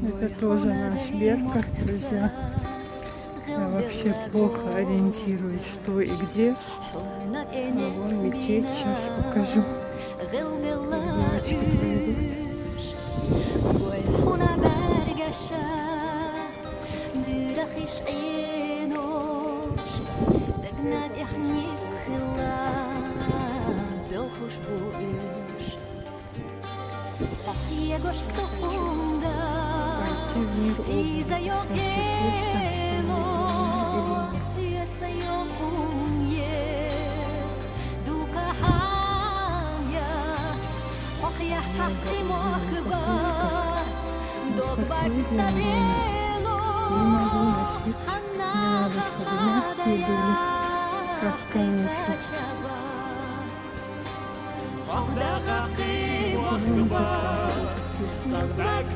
Это тоже наш Берка, друзья. Я вообще плохо ориентируюсь, что и где. А вон мечеть, сейчас покажу. Девочки пройдут.